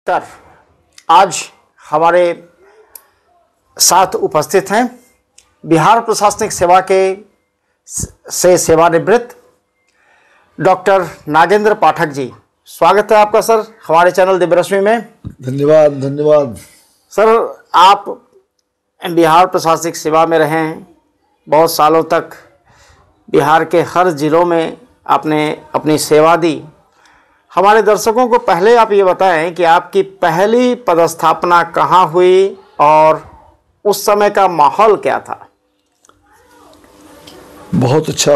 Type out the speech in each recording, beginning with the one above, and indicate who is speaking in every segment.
Speaker 1: Doctor आज हमारे साथ उपस्थित हैं बिहार प्रशासनिक सेवा के से सेवानिवृत्त डॉक्टर नागेंद्र पाठक जी। स्वागत है आपका सर हमारे चैनल दिव्यरश्मि में।
Speaker 2: धन्यवाद
Speaker 1: सर, आप बिहार प्रशासनिक सेवा में रहे हैं, बहुत सालों तक बिहार के हर ज़िलों में आपने अपनी सेवा दी। हमारे दर्शकों को पहले आप ये बताएं कि आपकी पहली पदस्थापना कहाँ हुई और उस समय का माहौल क्या था।
Speaker 2: बहुत अच्छा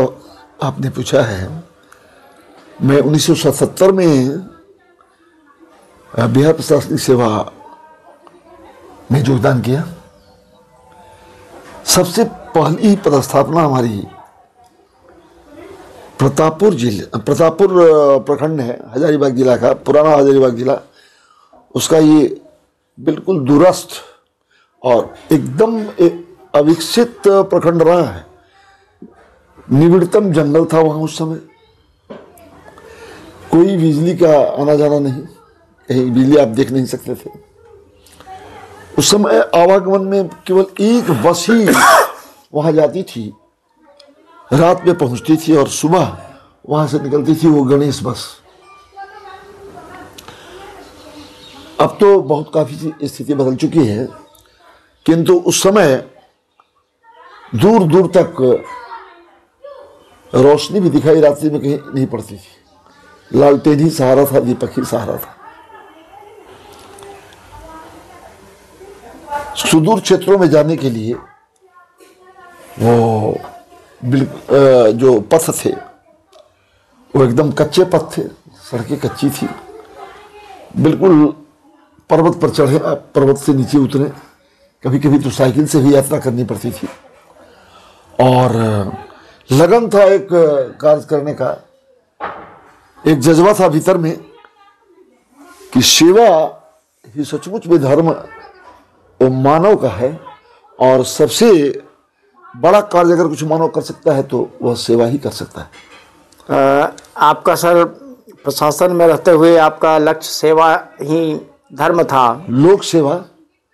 Speaker 2: आपने पूछा है। मैं 1977 में बिहार प्रशासनिक सेवा में योगदान किया। सबसे पहली पदस्थापना हमारी प्रतापपुर प्रखंड है, हजारीबाग जिला का, पुराना हजारीबाग जिला। उसका ये बिल्कुल दूरस्थ और एकदम अविकसित प्रखंड रहा है। निविड़तम जंगल था वहाँ उस समय, कोई बिजली का आना जाना नहीं, कहीं बिजली आप देख नहीं सकते थे। उस समय आवागमन में केवल एक बस ही वहाँ जाती थी, रात में पहुँचती थी और सुबह वहाँ से निकलती थी, वो गणेश बस। अब तो बहुत काफ़ी स्थिति बदल चुकी है, किंतु उस समय दूर दूर तक रोशनी भी दिखाई रात्रि में कहीं नहीं पड़ती थी। लालटेन ही सहारा था, दीपक ही सहारा था। सुदूर क्षेत्रों में जाने के लिए वो जो पथ थे वो एकदम कच्चे पथ थे, सड़कें कच्ची थी। बिल्कुल पर्वत पर चढ़े, आप पर्वत से नीचे उतरे, कभी कभी तो साइकिल से भी यात्रा करनी पड़ती थी। और लगन था एक कार्य करने का, एक जज्बा था भीतर में कि सेवा ही सचमुच में धर्म वो मानव का है, और सबसे बड़ा कार्य अगर कुछ मानव कर सकता है तो वह सेवा ही कर सकता है।
Speaker 1: आपका सर प्रशासन में रहते हुए आपका लक्ष्य सेवा ही धर्म था,
Speaker 2: लोक सेवा,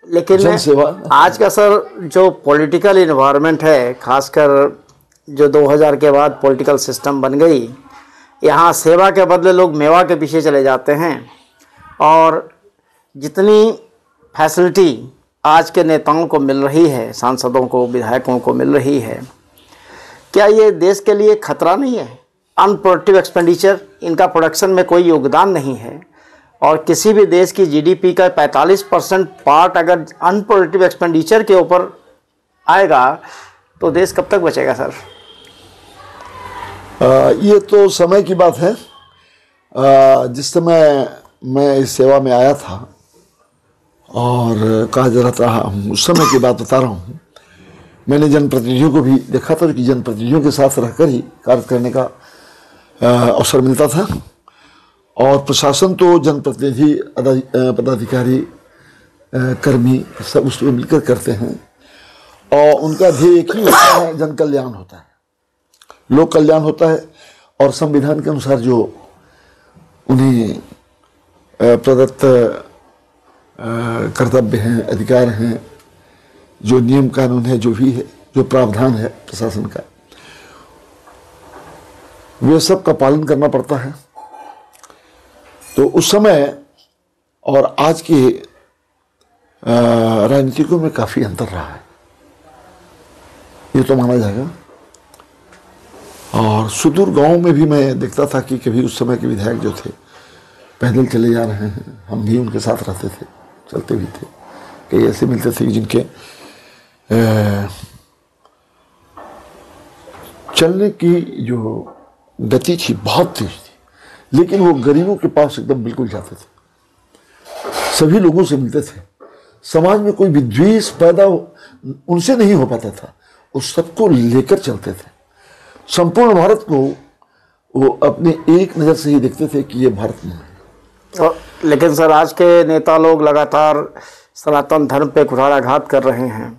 Speaker 1: लेकिन
Speaker 2: जन सेवा।
Speaker 1: आज का सर जो पॉलिटिकल इन्वायरमेंट है, खासकर जो 2000 के बाद पॉलिटिकल सिस्टम बन गई, यहाँ सेवा के बदले लोग मेवा के पीछे चले जाते हैं। और जितनी फैसिलिटी आज के नेताओं को मिल रही है, सांसदों को, विधायकों को मिल रही है, क्या ये देश के लिए खतरा नहीं है? अनप्रोडक्टिव एक्सपेंडिचर, इनका प्रोडक्शन में कोई योगदान नहीं है, और किसी भी देश की जीडीपी का 45% पार्ट अगर अनप्रोडक्टिव एक्सपेंडिचर के ऊपर आएगा तो देश कब तक बचेगा सर?
Speaker 2: ये तो समय की बात है। जिस समय मैं इस सेवा में आया था और कहा जाता रहा हूँ, उस समय की बात बता रहा हूँ। मैंने जनप्रतिनिधियों को भी देखा था कि जनप्रतिनिधियों के साथ रहकर ही कार्य करने का अवसर मिलता था। और प्रशासन तो जनप्रतिनिधि, पदाधिकारी, कर्मी सब उसमें मिलकर करते हैं, और उनका ध्येय एक ही होता है, जन कल्याण होता है, लोक कल्याण होता है। और संविधान के अनुसार जो उन्हें प्रदत्त कर्तव्य हैं, अधिकार हैं, जो नियम कानून है, जो भी है, जो प्रावधान है प्रशासन का, वे सब का पालन करना पड़ता है। तो उस समय और आज के राजनीतिकों में काफ़ी अंतर रहा है, ये तो माना जाएगा। और सुदूर गांव में भी मैं देखता था कि कभी उस समय के विधायक जो थे पैदल चले जा रहे हैं, हम भी उनके साथ रहते थे, चलते भी थे। कई ऐसे मिलते थे जिनके चलने की जो गति थी बहुत तेज थी, लेकिन वो गरीबों के पास एकदम बिल्कुल जाते थे, सभी लोगों से मिलते थे। समाज में कोई विद्वेष पैदा उनसे नहीं हो पाता था, वो सबको लेकर चलते थे। संपूर्ण भारत को वो अपने एक नज़र से ही देखते थे कि ये भारत में है।
Speaker 1: लेकिन सर आज के नेता लोग लगातार सनातन धर्म पे कुठाराघात कर रहे हैं,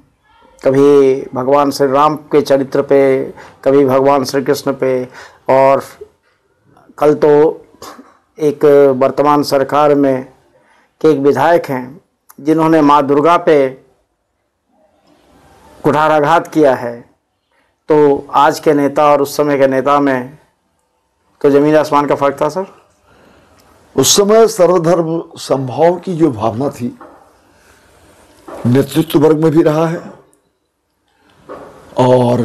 Speaker 1: कभी भगवान श्री राम के चरित्र पे, कभी भगवान श्री कृष्ण पे, और कल तो एक वर्तमान सरकार में के एक विधायक हैं जिन्होंने माँ दुर्गा पे कुठाराघात किया है, तो आज के नेता और उस समय के नेता में तो जमीन आसमान का फर्क था सर।
Speaker 2: उस समय सर्वधर्म समभाव की जो भावना थी नेतृत्व वर्ग में भी रहा है, और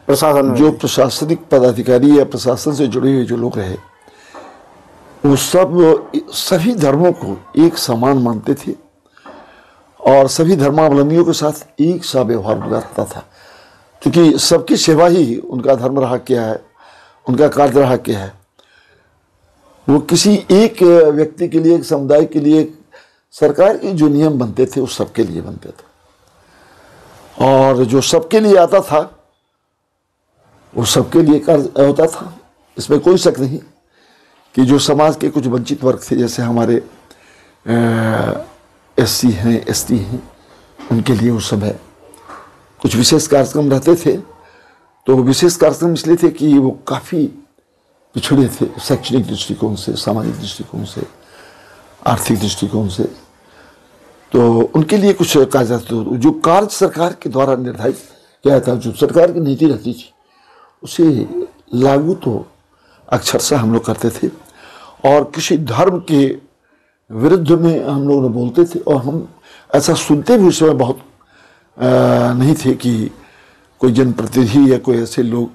Speaker 1: प्रशासन में
Speaker 2: जो प्रशासनिक पदाधिकारी या प्रशासन से जुड़े हुए जो लोग रहे वो सभी धर्मों को एक समान मानते थे और सभी धर्मावलंबियों के साथ एक सा व्यवहार गुजारता था, क्योंकि सबकी सेवा ही उनका धर्म रहा क्या है, उनका कार्य रहा क्या है। वो किसी एक व्यक्ति के लिए, एक समुदाय के लिए सरकार के जो नियम बनते थे वो सबके लिए बनते थे, और जो सबके लिए आता था वो सबके लिए कार्य होता था। इसमें कोई शक नहीं कि जो समाज के कुछ वंचित वर्ग थे, जैसे हमारे SC हैं, ST हैं, उनके लिए उस समय कुछ विशेष कार्यक्रम रहते थे। तो विशेष कार्यक्रम इसलिए थे कि वो काफ़ी पिछड़े थे शैक्षणिक दृष्टिकोण से, सामाजिक दृष्टिकोण से, आर्थिक दृष्टिकोण से। तो उनके लिए कुछ कार्य जो कार्य सरकार के द्वारा निर्धारित किया था, जो सरकार की नीति रहती थी, उसे लागू तो अक्षरशः हम लोग करते थे, और किसी धर्म के विरुद्ध में हम लोग बोलते थे। और हम ऐसा सुनते भी उस समय बहुत नहीं थे कि कोई जनप्रतिनिधि या कोई ऐसे लोग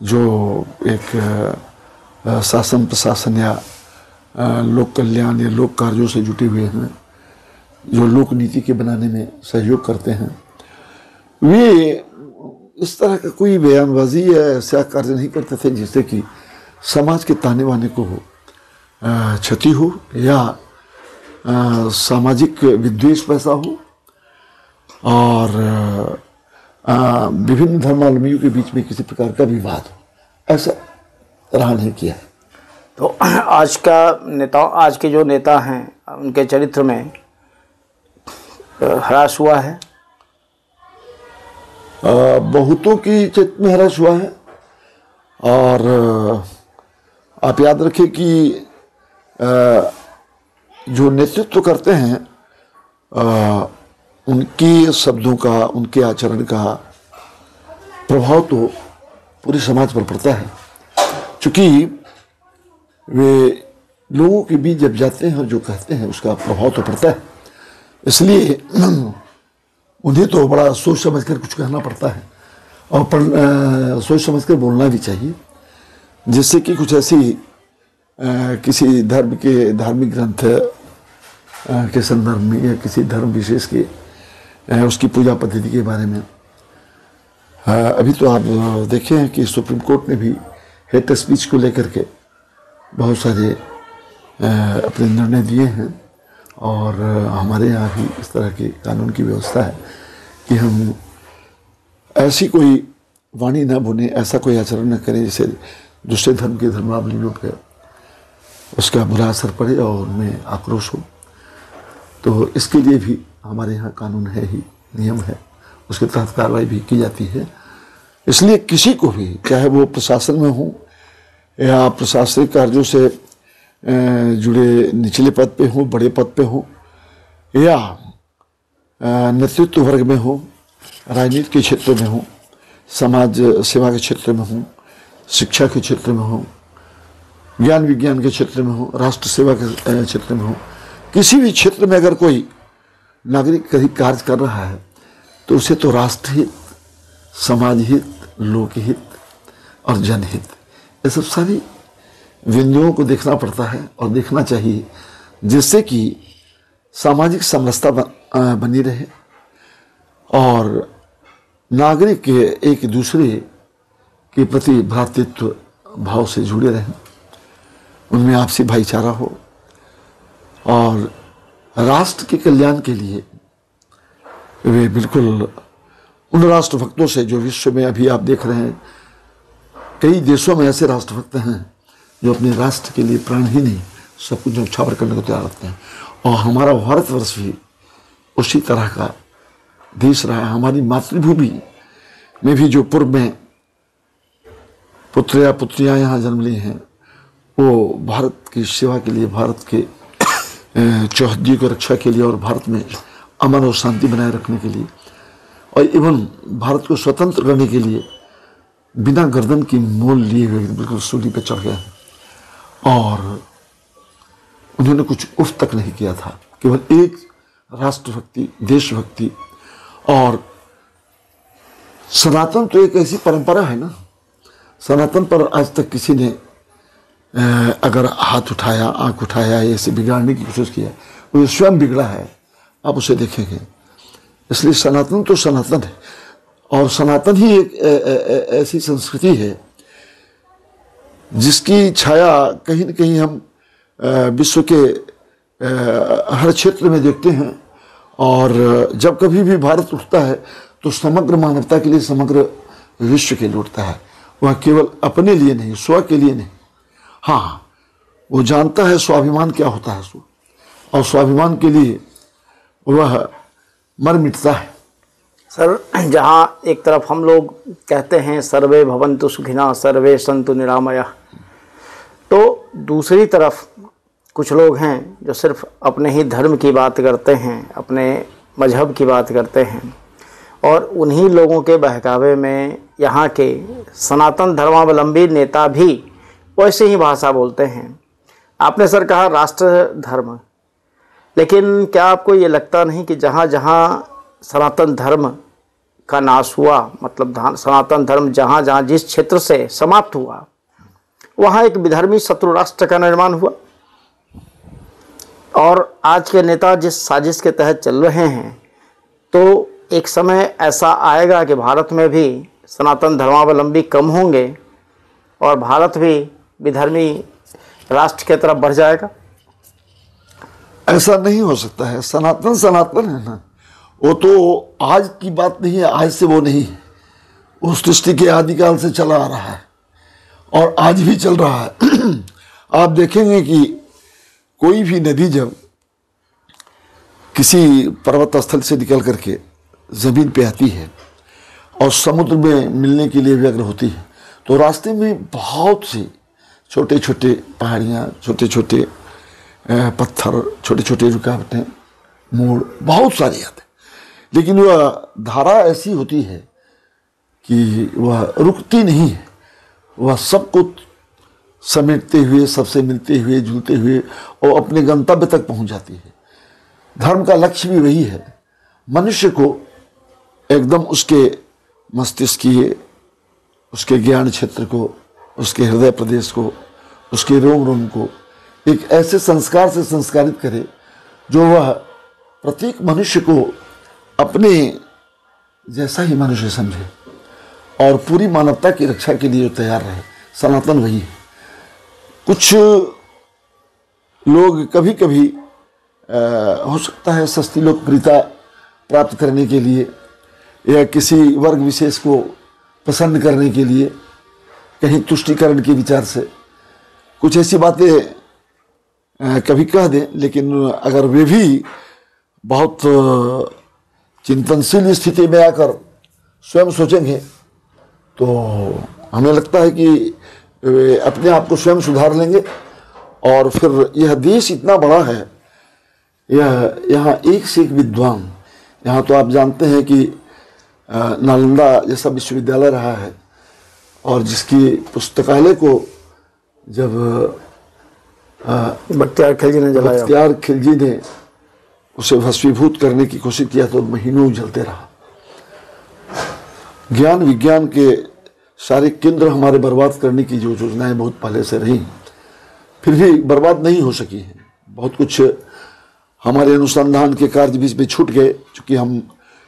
Speaker 2: जो एक शासन प्रशासन या लोक कल्याण या लोक कार्यों से जुटे हुए हैं, जो लोक नीति के बनाने में सहयोग करते हैं, वे इस तरह का कोई बयानबाजी या ऐसा कार्य नहीं करते थे जिससे कि समाज के ताने बाने को क्षति हो या सामाजिक विद्वेष पैदा हो और विभिन्न धर्मावलंबियों के बीच में किसी प्रकार का विवाद हो, ऐसा रहा नहीं किया।
Speaker 1: तो आज के जो नेता हैं उनके चरित्र में ह्रास हुआ है,
Speaker 2: बहुतों की चित्त में ह्रास हुआ है। और आप याद रखें कि जो नेतृत्व करते हैं उनके शब्दों का, उनके आचरण का प्रभाव तो पूरे समाज पर पड़ता है, क्योंकि वे लोगों के बीच जब जाते हैं और जो कहते हैं उसका प्रभाव तो पड़ता है। इसलिए उन्हें तो बड़ा सोच समझ कर कुछ कहना पड़ता है और सोच समझ कर बोलना भी चाहिए, जिससे कि कुछ ऐसी किसी धर्म के धार्मिक ग्रंथ के संदर्भ में या किसी धर्म विशेष के उसकी पूजा पद्धति के बारे में अभी तो आप देखे हैं कि सुप्रीम कोर्ट ने भी हेट स्पीच को लेकर के बहुत सारे अपने निर्णय दिए हैं। और हमारे यहाँ भी इस तरह की कानून की व्यवस्था है कि हम ऐसी कोई वाणी न बोलें, ऐसा कोई आचरण न करें जिससे दूसरे धर्म के धर्मावलंबियों पर उसका बुरा असर पड़े और उनमें आक्रोश हो। तो इसके लिए भी हमारे यहाँ कानून है ही, नियम है, उसके तहत कार्रवाई भी की जाती है। इसलिए किसी को भी, चाहे वो प्रशासन में हो या प्रशासनिक कार्यों से जुड़े निचले पद पे हो, बड़े पद पे हो, या नेतृत्व वर्ग में हो, राजनीति के क्षेत्र में हो, समाज सेवा के क्षेत्र में हो, शिक्षा के क्षेत्र में हो, ज्ञान विज्ञान के क्षेत्र में हो, राष्ट्र सेवा के क्षेत्र में हो, किसी भी क्षेत्र में अगर कोई नागरिक कहीं कार्य कर रहा है तो उसे तो राष्ट्रहित, समाज हित, लोकहित और जनहित, ये सब सारी बिंदुओं को देखना पड़ता है और देखना चाहिए, जिससे कि सामाजिक समरसता बनी रहे और नागरिक एक दूसरे के प्रति भ्रातृत्व भाव से जुड़े रहें, उनमें आपसी भाईचारा हो और राष्ट्र के कल्याण के लिए वे बिल्कुल उन राष्ट्रभक्तों से जो विश्व में अभी आप देख रहे हैं, कई देशों में ऐसे राष्ट्रभक्त हैं जो अपने राष्ट्र के लिए प्राण ही नहीं सब कुछ न्यौछावर करने को तैयार रहते हैं। और हमारा भारतवर्ष भी उसी तरह का देश रहा है। हमारी मातृभूमि में भी जो पूर्व में पुत्र या पुत्रियां यहाँ जन्म ली हैं, वो भारत की सेवा के लिए, भारत के चौहद्दी को रक्षा के लिए और भारत में अमन और शांति बनाए रखने के लिए और इवन भारत को स्वतंत्र करने के लिए बिना गर्दन की मोल लिए हुए बिल्कुल सूली पर चढ़ गए और उन्होंने कुछ उफ तक नहीं किया था। केवल एक राष्ट्रभक्ति, देशभक्ति और सनातन तो एक ऐसी परंपरा है ना, सनातन पर आज तक किसी ने अगर हाथ उठाया, आंख उठाया, ऐसे बिगाड़ने की कोशिश किया, वो स्वयं बिगड़ा है, आप उसे देखेंगे। इसलिए सनातन तो सनातन है और सनातन ही एक ऐसी संस्कृति है जिसकी छाया कहीं न कहीं हम विश्व के हर क्षेत्र में देखते हैं। और जब कभी भी भारत उठता है तो समग्र मानवता के लिए, समग्र विश्व के लिए उठता है। वह केवल अपने लिए नहीं, स्व के लिए नहीं। हाँ, वो जानता है स्वाभिमान क्या होता है सो, और स्वाभिमान के लिए वह मर मिटता है।
Speaker 1: सर, जहाँ एक तरफ हम लोग कहते हैं सर्वे भवन्तु सुखिनः सर्वे सन्तु निरामयाः, तो दूसरी तरफ कुछ लोग हैं जो सिर्फ अपने ही धर्म की बात करते हैं, अपने मजहब की बात करते हैं और उन्हीं लोगों के बहकावे में यहाँ के सनातन धर्मावलंबी नेता भी वैसे ही भाषा बोलते हैं। आपने सर कहा राष्ट्र धर्म, लेकिन क्या आपको ये लगता नहीं कि जहाँ जहाँ सनातन धर्म का नाश हुआ, मतलब सनातन धर्म जहाँ जहाँ जिस क्षेत्र से समाप्त हुआ, वहाँ एक विधर्मी शत्रु राष्ट्र का निर्माण हुआ। और आज के नेता जिस साजिश के तहत चल रहे हैं, तो एक समय ऐसा आएगा कि भारत में भी सनातन धर्मावलंबी कम होंगे और भारत भी विधर्मी राष्ट्र की तरफ बढ़ जाएगा।
Speaker 2: ऐसा नहीं हो सकता है। सनातन सनातन है ना, वो तो आज की बात नहीं है, आज से वो नहीं है, वो सृष्टि के आदिकाल से चला आ रहा है और आज भी चल रहा है। आप देखेंगे कि कोई भी नदी जब किसी पर्वत स्थल से निकल करके जमीन पे आती है और समुद्र में मिलने के लिए व्यग्र होती है, तो रास्ते में बहुत से छोटे छोटे पहाड़ियाँ, छोटे छोटे पत्थर, छोटे छोटे रुकावटें, मोड़ बहुत सारे आते हैं, लेकिन वह धारा ऐसी होती है कि वह रुकती नहीं है। वह सब कुछ समेटते हुए, सबसे मिलते हुए, जुलते हुए और अपने गंतव्य तक पहुंच जाती है। धर्म का लक्ष्य भी वही है, मनुष्य को एकदम उसके मस्तिष्कीय, उसके ज्ञान क्षेत्र को, उसके हृदय प्रदेश को, उसके रोम रोम को एक ऐसे संस्कार से संस्कारित करे जो वह प्रत्येक मनुष्य को अपने जैसा ही मनुष्य समझे और पूरी मानवता की रक्षा के लिए जो तैयार रहे। सनातन वही है। कुछ लोग कभी कभी हो सकता है सस्ती लोकप्रियता प्राप्त करने के लिए या किसी वर्ग विशेष को पसंद करने के लिए, कहीं तुष्टीकरण के विचार से कुछ ऐसी बातें कभी कह दें, लेकिन अगर वे भी बहुत चिंतनशील स्थिति में आकर स्वयं सोचेंगे तो हमें लगता है कि वे अपने आप को स्वयं सुधार लेंगे। और फिर यह देश इतना बड़ा है, यहाँ एक से एक विद्वान, यहाँ तो आप जानते हैं कि नालंदा जैसा विश्वविद्यालय रहा है और जिसकी पुस्तकालय को जब
Speaker 1: बख्तियार खिलजी ने जलाया,
Speaker 2: बख्तियार खिलजी ने उसे भस्मीभूत करने की कोशिश किया तो महीनों जलते रहा। ज्ञान विज्ञान के सारे केंद्र हमारे बर्बाद करने की जो योजनाएं बहुत पहले से रही, फिर भी बर्बाद नहीं हो सकी हैं। बहुत कुछ हमारे अनुसंधान के कार्य बीच में छूट गए, चूँकि हम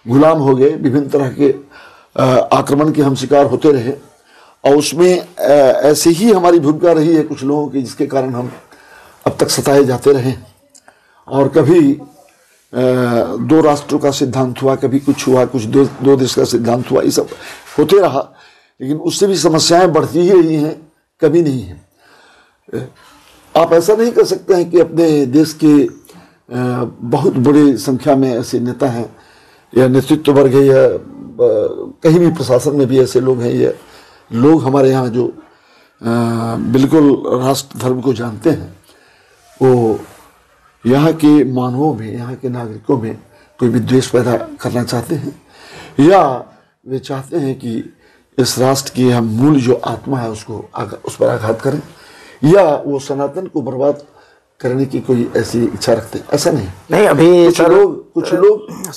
Speaker 2: गुलाम हो गए, विभिन्न तरह के आक्रमण के हम शिकार होते रहे और उसमें ऐसे ही हमारी भूमिका रही है कुछ लोगों की, जिसके कारण हम अब तक सताए जाते रहे। और कभी दो राष्ट्रों का सिद्धांत हुआ, कभी कुछ हुआ, कुछ दो देश का सिद्धांत हुआ, ये सब होते रहा, लेकिन उससे भी समस्याएं बढ़ती ही रही हैं, कभी नहीं है। आप ऐसा नहीं कर सकते हैं कि अपने देश के बहुत बड़ी संख्या में ऐसे नेता हैं या नेतृत्व वर्ग है या कहीं भी प्रशासन में भी ऐसे लोग हैं या लोग हमारे यहाँ जो बिल्कुल राष्ट्र धर्म को जानते हैं, वो यहाँ के मानवों में, यहाँ के नागरिकों में कोई विद्वेष पैदा करना चाहते हैं, या वे चाहते हैं कि इस राष्ट्र की हम मूल जो आत्मा है उसको उस पर आघात करें, या वो सनातन को बर्बाद करने की कोई ऐसी इच्छा रखते हैं? ऐसा नहीं।
Speaker 1: अभी
Speaker 2: कुछ लोग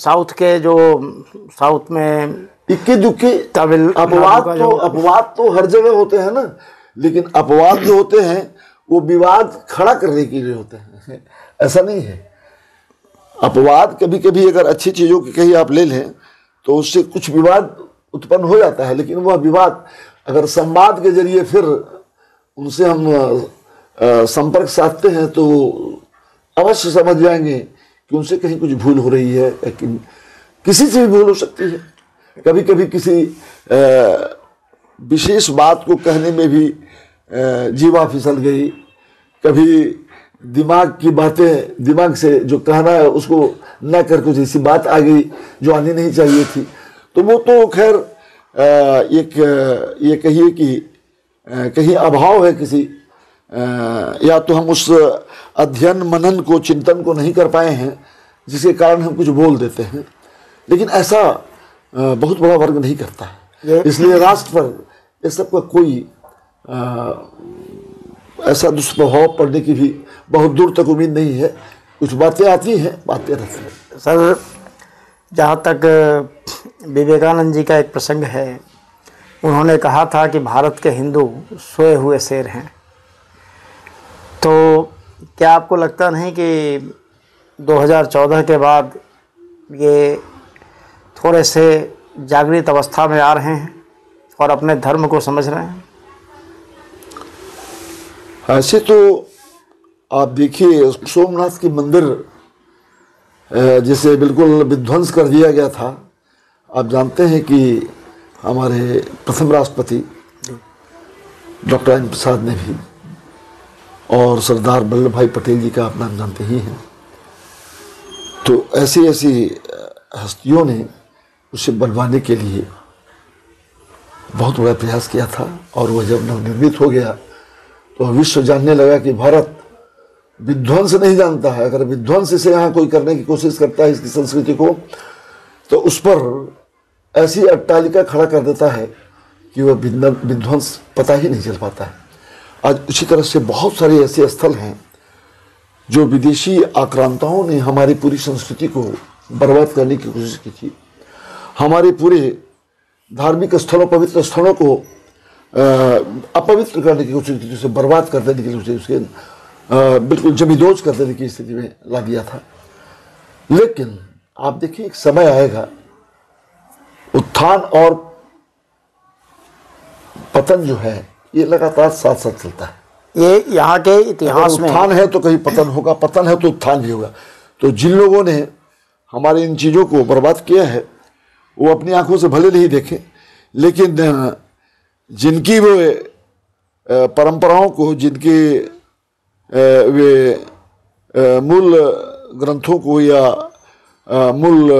Speaker 1: साउथ में
Speaker 2: इक्के दुक्के अपवाद तो हर जगह होते हैं ना, लेकिन अपवाद जो होते हैं वो विवाद खड़ा करने के लिए होते हैं, ऐसा नहीं है। अपवाद कभी कभी अगर अच्छी चीजों की कहीं आप ले लें तो उससे कुछ विवाद उत्पन्न हो जाता है, लेकिन वह विवाद अगर संवाद के जरिए फिर उनसे हम संपर्क साधते हैं तो अवश्य समझ जाएंगे कि उनसे कहीं कुछ भूल हो रही है। लेकिन किसी से भी भूल हो सकती है, कभी कभी किसी विशेष बात को कहने में भी जीवा फिसल गई, कभी दिमाग की बातें, दिमाग से जो कहना है उसको न कर कुछ ऐसी बात आ गई जो आनी नहीं चाहिए थी। तो वो तो खैर ये कहिए कि कहीं अभाव है किसी, या तो हम उस अध्ययन मनन को, चिंतन को नहीं कर पाए हैं जिसके कारण हम कुछ बोल देते हैं। लेकिन ऐसा बहुत बड़ा वर्ग नहीं करता है, इसलिए राष्ट्र पर इस सब का कोई ऐसा दुष्प्रभाव पड़ने की भी बहुत दूर तक उम्मीद नहीं है। कुछ बातें आती हैं, बातें रहती हैं।
Speaker 1: सर, जहाँ तक विवेकानंद जी का एक प्रसंग है, उन्होंने कहा था कि भारत के हिंदू सोए हुए शेर हैं। तो क्या आपको लगता नहीं कि 2014 के बाद ये थोड़े से जागृत अवस्था में आ रहे हैं और अपने धर्म को समझ रहे हैं?
Speaker 2: ऐसे तो आप देखिए, सोमनाथ की मंदिर जिसे बिल्कुल विध्वंस कर दिया गया था, आप जानते हैं कि हमारे प्रथम राष्ट्रपति डॉक्टर राजेंद्र प्रसाद ने भी, और सरदार वल्लभ भाई पटेल जी का आप नाम जानते ही हैं। तो ऐसी हस्तियों ने उसे बनवाने के लिए बहुत बड़ा प्रयास किया था, और वह जब नवनिर्मित हो गया तो विश्व जानने लगा कि भारत विध्वंस नहीं जानता है। अगर विध्वंस से यहाँ कोई करने की कोशिश करता है इसकी संस्कृति को, तो उस पर ऐसी अट्टालिका खड़ा कर देता है कि वह विध्वंस पता ही नहीं चल पाता है। आज उसी तरह से बहुत सारे ऐसे स्थल हैं जो विदेशी आक्रांताओं ने हमारी पूरी संस्कृति को बर्बाद करने की कोशिश की थी। हमारे पूरे धार्मिक स्थलों, पवित्र स्थलों को अपवित्र करने की कोशिश की थी, उसे बर्बाद कर देने के लिए, उसके बिल्कुल जमींदोज कर देने की स्थिति में ला दिया था। लेकिन आप देखिए, एक समय आएगा, उत्थान और पतन जो है ये लगातार साथ साथ चलता है।
Speaker 1: ये यहाँ के इतिहास में
Speaker 2: उत्थान है तो कहीं पतन होगा, पतन है तो उत्थान भी होगा। तो जिन लोगों ने हमारे इन चीज़ों को बर्बाद किया है वो अपनी आंखों से भले नहीं देखें, लेकिन जिनकी वो परंपराओं को, जिनके वे मूल ग्रंथों को या मूल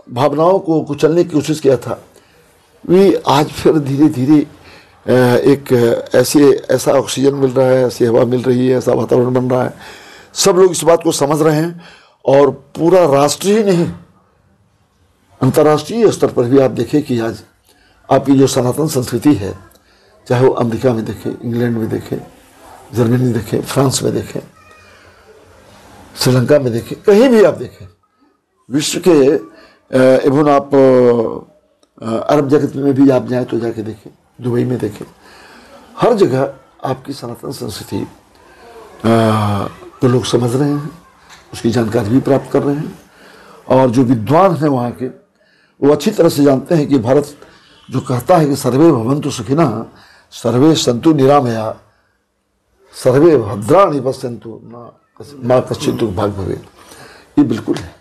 Speaker 2: भावनाओं को कुचलने की कोशिश किया था, वे आज फिर धीरे धीरे एक ऐसा ऑक्सीजन मिल रहा है, ऐसी हवा मिल रही है, ऐसा वातावरण बन रहा है। सब लोग इस बात को समझ रहे हैं, और पूरा राष्ट्र ही नहीं, अंतर्राष्ट्रीय स्तर पर भी आप देखें कि आज आपकी जो सनातन संस्कृति है, चाहे वो अमेरिका में देखें, इंग्लैंड में देखें, जर्मनी में देखें, फ्रांस में देखें, श्रीलंका में देखें, कहीं भी आप देखें, विश्व के इवन आप अरब जगत में भी आप जाएं तो जाके देखें, दुबई में देखें, हर जगह आपकी सनातन संस्कृति को लोग समझ रहे हैं, उसकी जानकारी भी प्राप्त कर रहे हैं। और जो विद्वान हैं वहाँ के, वो अच्छी तरह से जानते हैं कि भारत जो कहता है कि सर्वे भवन्तु सुखिनः, सर्वे सन्तु निरामया, सर्वे भद्राणि पश्यन्तु मा कश्चित् दुर्भाग् भवेत्, ये बिल्कुल है,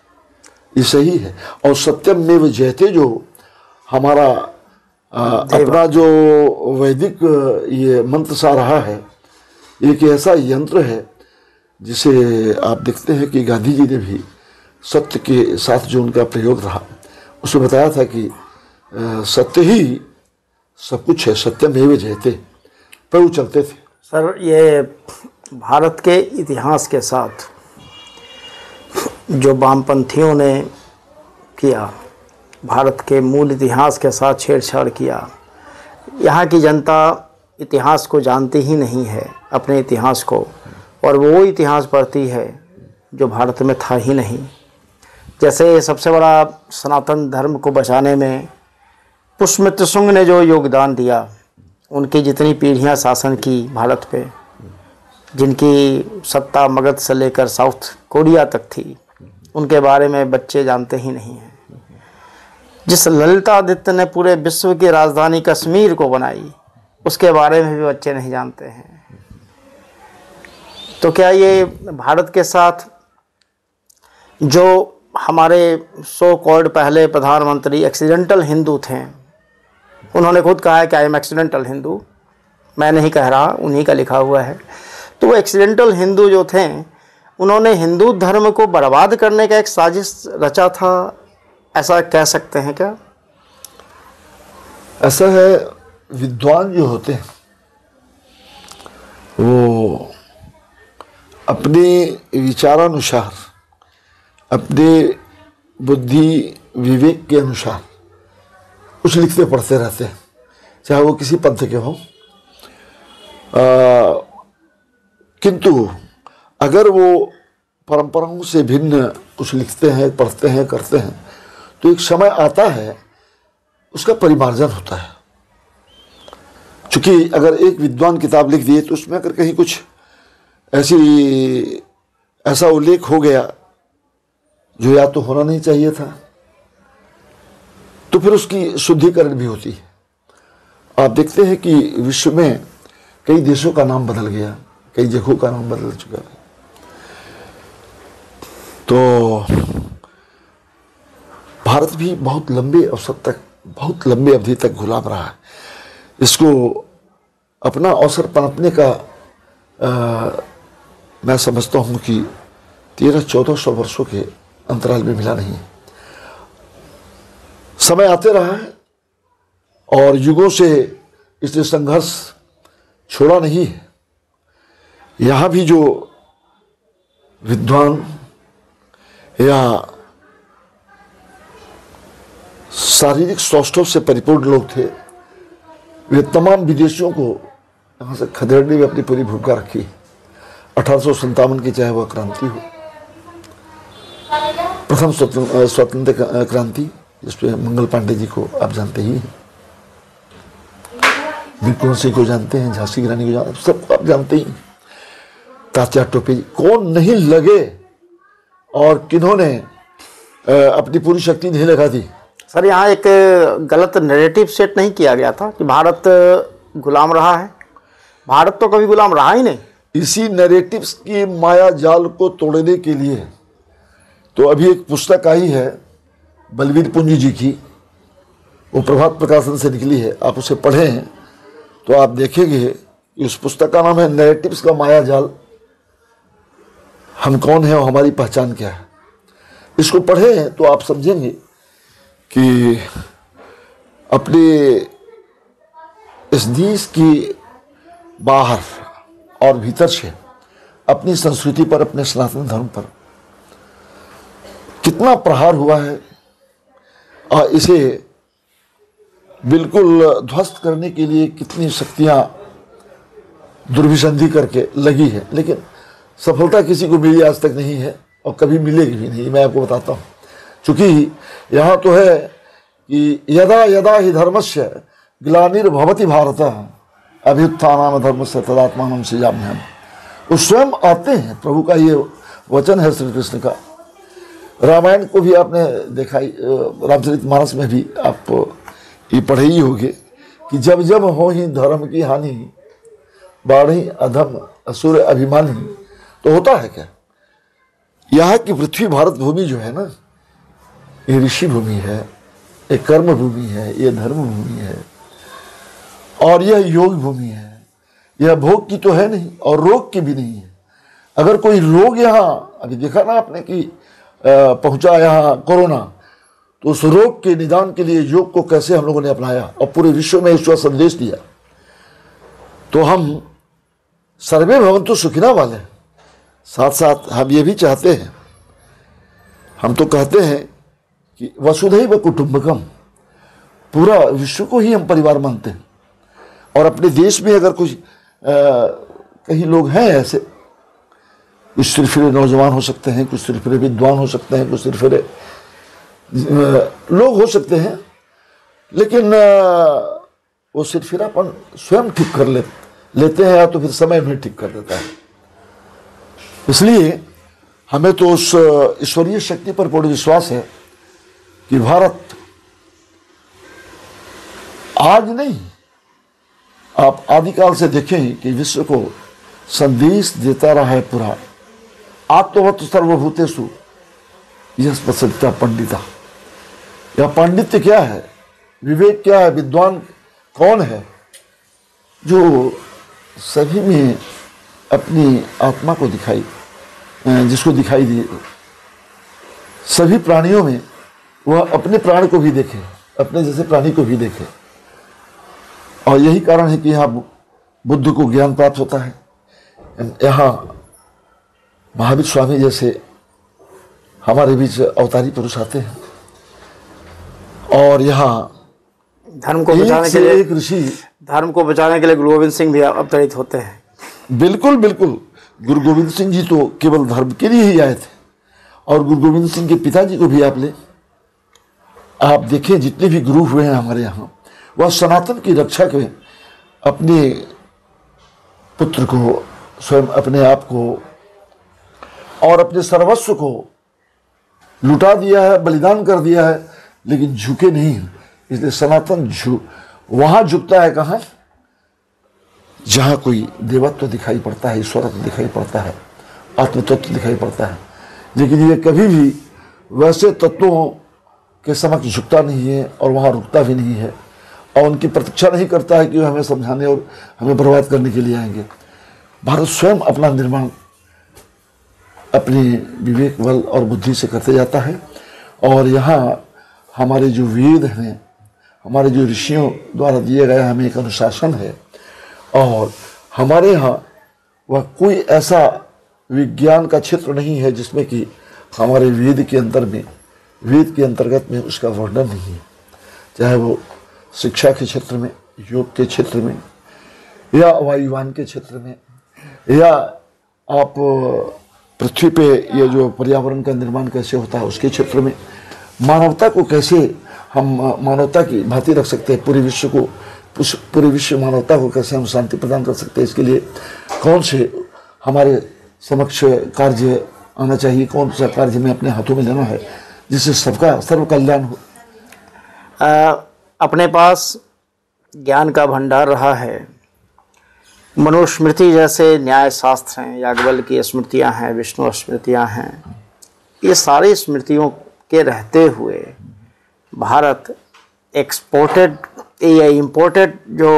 Speaker 2: ये सही है। और सत्यमेव जयते जो हमारा अपना जो वैदिक ये मंत्र सा रहा है, एक ऐसा यंत्र है जिसे आप देखते हैं कि गांधी जी ने भी सत्य के साथ जो उनका प्रयोग रहा, उसमें बताया था कि सत्य ही सब कुछ है, सत्यमेव जयते, पर वो चलते थे।
Speaker 1: सर, ये भारत के इतिहास के साथ जो वामपंथियों ने किया, भारत के मूल इतिहास के साथ छेड़छाड़ किया। यहाँ की जनता इतिहास को जानती ही नहीं है, अपने इतिहास को, और वो इतिहास पढ़ती है जो भारत में था ही नहीं। जैसे सबसे बड़ा सनातन धर्म को बचाने में पुष्यमित्र शुंग ने जो योगदान दिया, उनकी जितनी पीढ़ियाँ शासन की भारत पे, जिनकी सत्ता मगध से लेकर साउथ कोरिया तक थी, उनके बारे में बच्चे जानते ही नहीं हैं। जिस ललितादित्य ने पूरे विश्व की राजधानी कश्मीर को बनाई, उसके बारे में भी बच्चे नहीं जानते हैं। तो क्या ये भारत के साथ जो हमारे सो कॉल्ड पहले प्रधानमंत्री एक्सीडेंटल हिंदू थे, उन्होंने खुद कहा है कि आई एम एक्सीडेंटल हिंदू, मैं नहीं कह रहा, उन्हीं का लिखा हुआ है। तो वो एक्सीडेंटल हिंदू जो थे, उन्होंने हिंदू धर्म को बर्बाद करने का एक साजिश रचा था, ऐसा कह सकते हैं क्या?
Speaker 2: ऐसा है, विद्वान जो होते हैं वो अपने विचारानुसार, अपने बुद्धि विवेक के अनुसार कुछ लिखते पढ़ते रहते हैं, चाहे वो किसी पंथ के हों। किंतु अगर वो परंपराओं से भिन्न कुछ लिखते हैं, पढ़ते हैं, करते हैं, तो एक समय आता है उसका परिमार्जन होता है। चूँकि अगर एक विद्वान किताब लिख दिए तो उसमें अगर कहीं कुछ ऐसा उल्लेख हो गया जो या तो होना नहीं चाहिए था, तो फिर उसकी शुद्धिकरण भी होती है। आप देखते हैं कि विश्व में कई देशों का नाम बदल गया, कई जगहों का नाम बदल चुका है। तो भारत भी बहुत लंबे अवसर तक, बहुत लंबे अवधि तक गुलाम रहा है। इसको अपना अवसर पनपने का मैं समझता हूँ कि 1300-1400 वर्षों के अंतराल में मिला नहीं है। समय आते रहा है और युगों से इसने संघर्ष छोड़ा नहीं है। यहाँ भी जो विद्वान या शारीरिक सौष्ठव से परिपूर्ण लोग थे, वे तमाम विदेशियों को यहाँ से खदेड़ने में अपनी पूरी भूमिका रखी। 1857 की चाहे वह क्रांति हो, प्रथम स्वतंत्र क्रांति जिसमें मंगल पांडे जी को आप जानते ही हैं, विक्रम सिंह को जानते हैं, झांसी की रानी को जानते हैं, सबको आप जानते ही। तात्या टोपे जी कौन नहीं लगे और किन्होंने अपनी पूरी शक्ति नहीं लगा दी।
Speaker 1: सर, यहाँ एक गलत नैरेटिव सेट नहीं किया गया था कि भारत गुलाम रहा है। भारत तो कभी गुलाम रहा ही नहीं।
Speaker 2: इसी नैरेटिव्स की माया जाल को तोड़ने के लिए तो अभी एक पुस्तक आई है बलवीर पुंजी जी की, वो प्रभात प्रकाशन से निकली है। आप उसे पढ़ें तो आप देखेंगे कि उस पुस्तक का नाम है नैरेटिव्स का माया जाल, हम कौन हैं और हमारी पहचान क्या है। इसको पढ़ें तो आप समझेंगे कि अपने इस देश की बाहर और भीतर से अपनी संस्कृति पर, अपने सनातन धर्म पर कितना प्रहार हुआ है और इसे बिल्कुल ध्वस्त करने के लिए कितनी शक्तियां दुर्भिसंधि करके लगी है, लेकिन सफलता किसी को मिली आज तक नहीं है और कभी मिलेगी भी नहीं। मैं आपको बताता हूँ, चूँकि यहाँ तो है कि यदा यदा ही धर्मस्य ग्लानिर्भवति भारत अभ्युत्थानाम धर्मस्य तदात्मानं सृजाम्यहम्। वो स्वयं आते हैं, प्रभु का ये वचन है श्री कृष्ण का। रामायण को भी आपने देखा, रामचरितमानस में भी आप ये पढ़े ही होंगे कि जब जब हो ही धर्म की हानि, बाढ़ी अधम असुर अभिमानी। तो होता है क्या, यहाँ की पृथ्वी भारत भूमि जो है ना, ये ऋषि भूमि है, ये कर्म भूमि है, ये धर्म भूमि है और यह योग भूमि है। यह भोग की तो है नहीं और रोग की भी नहीं है। अगर कोई रोग यहाँ, अभी देखा ना आपने कि पहुंचा यहाँ कोरोना, तो उस रोग के निदान के लिए योग को कैसे हम लोगों ने अपनाया और पूरे विश्व में ईश्वर संदेश दिया। तो हम सर्वे भवन्तु सुखिनः वाले, साथ साथ हम ये भी चाहते हैं हम तो कहते हैं कि वसुधैव कुटुंबकम, पूरा विश्व को ही हम परिवार मानते हैं। और अपने देश में अगर कुछ कहीं लोग हैं ऐसे, कुछ सिरफिरे नौजवान हो सकते हैं, कुछ सिरफिरे विद्वान हो सकते हैं, कुछ सिरफिरे लोग हो सकते हैं, लेकिन वो सिरफिरापन स्वयं ठीक कर लेते हैं, या तो फिर समय में ठीक कर देता है। इसलिए हमें तो उस ईश्वरीय शक्ति पर पूर्ण विश्वास है कि भारत आज नहीं, आप आदिकाल से देखें कि विश्व को संदेश देता रहा है पूरा। आत्मवत् सर्वभूतेषु यस्पसत्ता पंडिता। यह पांडित्य क्या है, विवेक क्या है, विद्वान कौन है, जो सभी में अपनी आत्मा को दिखाई, जिसको दिखाई दिए, सभी प्राणियों में वह अपने प्राण को भी देखे, अपने जैसे प्राणी को भी देखे। और यही कारण है कि यहाँ बुद्ध को ज्ञान प्राप्त होता है। यहाँ महावीर स्वामी जैसे हमारे बीच अवतारी पुरुष आते हैं, और यहाँ
Speaker 1: धर्म को बचाने के लिए
Speaker 2: एक ऋषि,
Speaker 1: धर्म को बचाने के लिए गुरु गोविंद सिंह भी अवतरित होते हैं।
Speaker 2: बिल्कुल बिल्कुल, गुरु गोविंद सिंह जी तो केवल धर्म के लिए ही आए थे। और गुरु गोविंद सिंह के पिताजी को भी आप देखें, जितने भी गुरु हुए हैं हमारे यहाँ, वह सनातन की रक्षा के अपने पुत्र को, स्वयं अपने आप को और अपने सर्वस्व को लुटा दिया है, बलिदान कर दिया है, लेकिन झुके नहीं। इसलिए सनातन वहां झुकता है कहाँ, जहां कोई देवत्व दिखाई पड़ता है, ईश्वरत्व दिखाई पड़ता है, आत्मतत्व दिखाई पड़ता है। लेकिन ये कभी भी वैसे तत्वों के समक्ष झुकता नहीं है, और वहां रुकता भी नहीं है, और उनकी प्रतीक्षा नहीं करता है कि वे हमें समझाने और हमें बर्बाद करने के लिए आएंगे। भारत स्वयं अपना निर्माण अपने विवेक, बल और बुद्धि से करते जाता है। और यहाँ हमारे जो वेद हैं, हमारे जो ऋषियों द्वारा दिए गए हमें एक अनुशासन है, और हमारे यहाँ वह कोई ऐसा विज्ञान का क्षेत्र नहीं है जिसमें कि हमारे वेद के अंतर्गत में उसका वर्णन नहीं है। चाहे वो शिक्षा के क्षेत्र में, योग के क्षेत्र में, या वायुयान के क्षेत्र में, या आप पृथ्वी पे ये जो पर्यावरण का निर्माण कैसे होता है उसके क्षेत्र में, मानवता को कैसे हम मानवता की भांति रख सकते हैं, पूरे विश्व मानवता को कैसे हम शांति प्रदान कर सकते हैं, इसके लिए कौन से हमारे समक्ष कार्य आना चाहिए, कौन सा कार्य हमें अपने हाथों में लेना है जिससे सबका सर्व कल्याण हो।
Speaker 1: अपने पास ज्ञान का भंडार रहा है। मनुस्मृति जैसे न्याय शास्त्र हैं, याज्ञवल्क्य की स्मृतियाँ हैं, विष्णु स्मृतियाँ हैं, ये सारी स्मृतियों के रहते हुए भारत एक्सपोर्टेड या इम्पोर्टेड जो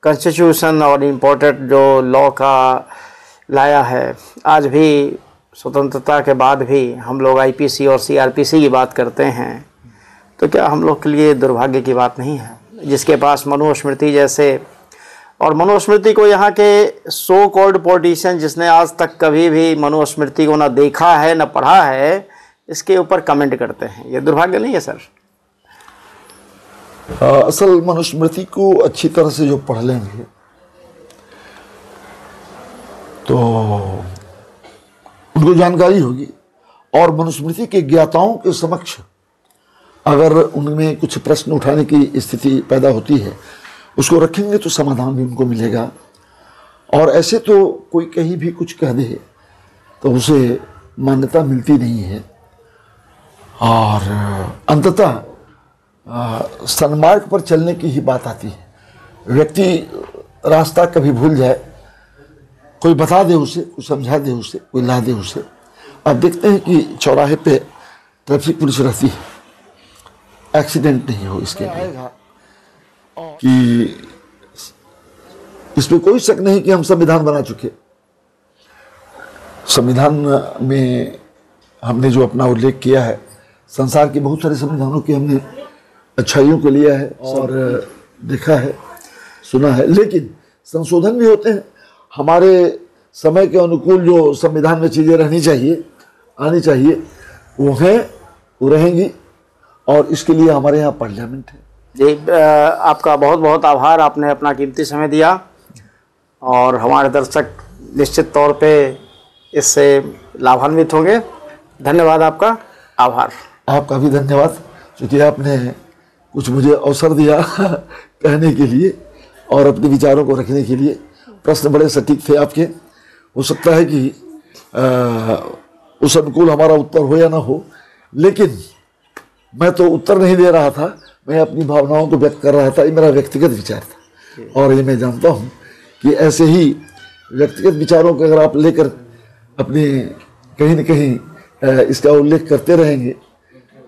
Speaker 1: कॉन्स्टिट्यूशन और इम्पोर्टेड जो लॉ का लाया है। आज भी स्वतंत्रता के बाद भी हम लोग आईपीसी और सीआरपीसी की बात करते हैं, तो क्या हम लोग के लिए दुर्भाग्य की बात नहीं है जिसके पास मनुस्मृति जैसे, और मनुस्मृति को यहाँ के सो कॉल्ड पॉलिटिशियन जिसने आज तक कभी भी मनुस्मृति को ना देखा है ना पढ़ा है, इसके ऊपर कमेंट करते हैं, ये दुर्भाग्य नहीं है सर?
Speaker 2: असल मनुस्मृति को अच्छी तरह से जो पढ़ लेंगे तो उनको जानकारी होगी, और मनुस्मृति के ज्ञाताओं के समक्ष अगर उनमें कुछ प्रश्न उठाने की स्थिति पैदा होती है, उसको रखेंगे तो समाधान भी उनको मिलेगा। और ऐसे तो कोई कहीं भी कुछ कह दे तो उसे मान्यता मिलती नहीं है, और अंततः सन्मार्ग पर चलने की ही बात आती है। व्यक्ति रास्ता कभी भूल जाए, कोई बता दे उसे, कोई समझा दे उसे, कोई ला दे उसे। अब देखते हैं कि चौराहे पे ट्रैफिक पुलिस रहती है, एक्सीडेंट नहीं हो इसके लिए, कि इसमें कोई शक नहीं कि हम संविधान बना चुके। संविधान में हमने जो अपना उल्लेख किया है, संसार के बहुत सारे संविधानों की हमने अच्छाइयों को लिया है और देखा है, सुना है, लेकिन संशोधन भी होते हैं। हमारे समय के अनुकूल जो संविधान में चीज़ें रहनी चाहिए, आनी चाहिए, वो हैं, वो रहेंगी, और इसके लिए हमारे यहाँ पार्लियामेंट है।
Speaker 1: जी, आपका बहुत बहुत आभार, आपने अपना कीमती समय दिया और हमारे दर्शक निश्चित तौर पे इससे लाभान्वित होंगे। धन्यवाद आपका, आभार।
Speaker 2: आपका भी धन्यवाद, क्योंकि आपने कुछ मुझे अवसर दिया कहने के लिए और अपने विचारों को रखने के लिए। प्रश्न बड़े सटीक थे आपके। हो सकता है कि उस अनुकूल हमारा उत्तर हो या ना हो, लेकिन मैं तो उत्तर नहीं दे रहा था, मैं अपनी भावनाओं को व्यक्त कर रहा था। ये मेरा व्यक्तिगत विचार था और ये मैं जानता हूँ कि ऐसे ही व्यक्तिगत विचारों को अगर आप लेकर अपने कहीं न कहीं इसका उल्लेख करते रहेंगे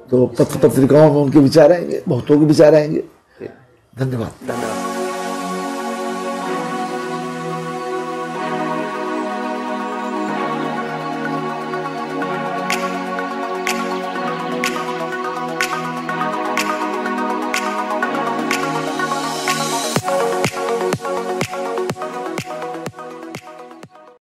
Speaker 2: तो पत्र पत्रिकाओं में उनके विचार आएंगे, बहुतों के विचार आएंगे। धन्यवाद।